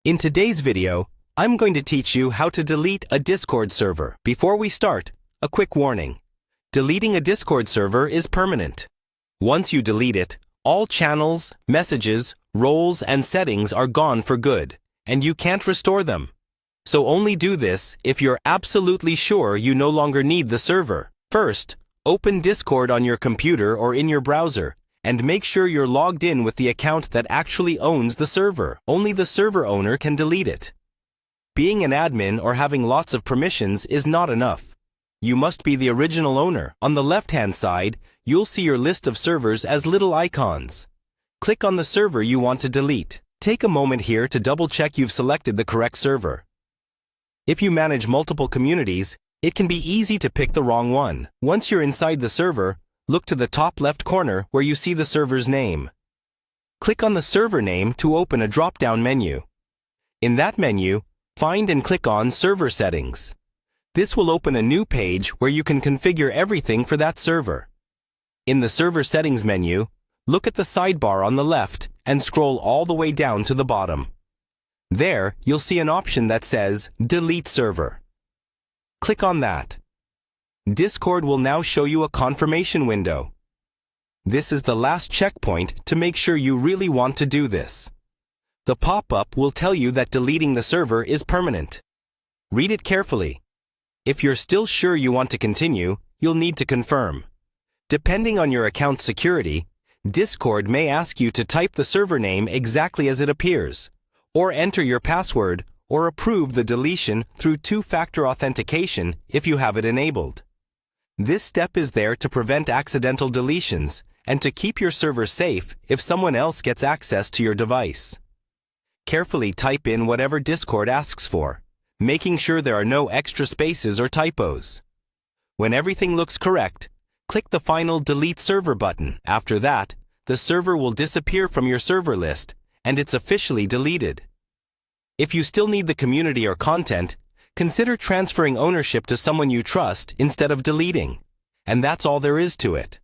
In today's video, I'm going to teach you how to delete a Discord server. Before we start, a quick warning. Deleting a Discord server is permanent. Once you delete it, all channels, messages, roles, and settings are gone for good, and you can't restore them. So only do this if you're absolutely sure you no longer need the server. First, open Discord on your computer or in your browser, and make sure you're logged in with the account that actually owns the server. Only the server owner can delete it. Being an admin or having lots of permissions is not enough. You must be the original owner. On the left-hand side, you'll see your list of servers as little icons. Click on the server you want to delete. Take a moment here to double-check you've selected the correct server. If you manage multiple communities, it can be easy to pick the wrong one. Once you're inside the server, look to the top left corner where you see the server's name. Click on the server name to open a drop-down menu. In that menu, find and click on Server Settings. This will open a new page where you can configure everything for that server. In the Server Settings menu, look at the sidebar on the left and scroll all the way down to the bottom. There, you'll see an option that says Delete Server. Click on that. Discord will now show you a confirmation window. This is the last checkpoint to make sure you really want to do this. The pop-up will tell you that deleting the server is permanent. Read it carefully. If you're still sure you want to continue, you'll need to confirm. Depending on your account's security, Discord may ask you to type the server name exactly as it appears, or enter your password, or approve the deletion through two-factor authentication if you have it enabled. This step is there to prevent accidental deletions and to keep your server safe if someone else gets access to your device. Carefully type in whatever Discord asks for, making sure there are no extra spaces or typos. When everything looks correct, click the final Delete Server button. After that, the server will disappear from your server list and it's officially deleted. If you still need the community or content, consider transferring ownership to someone you trust instead of deleting. And that's all there is to it.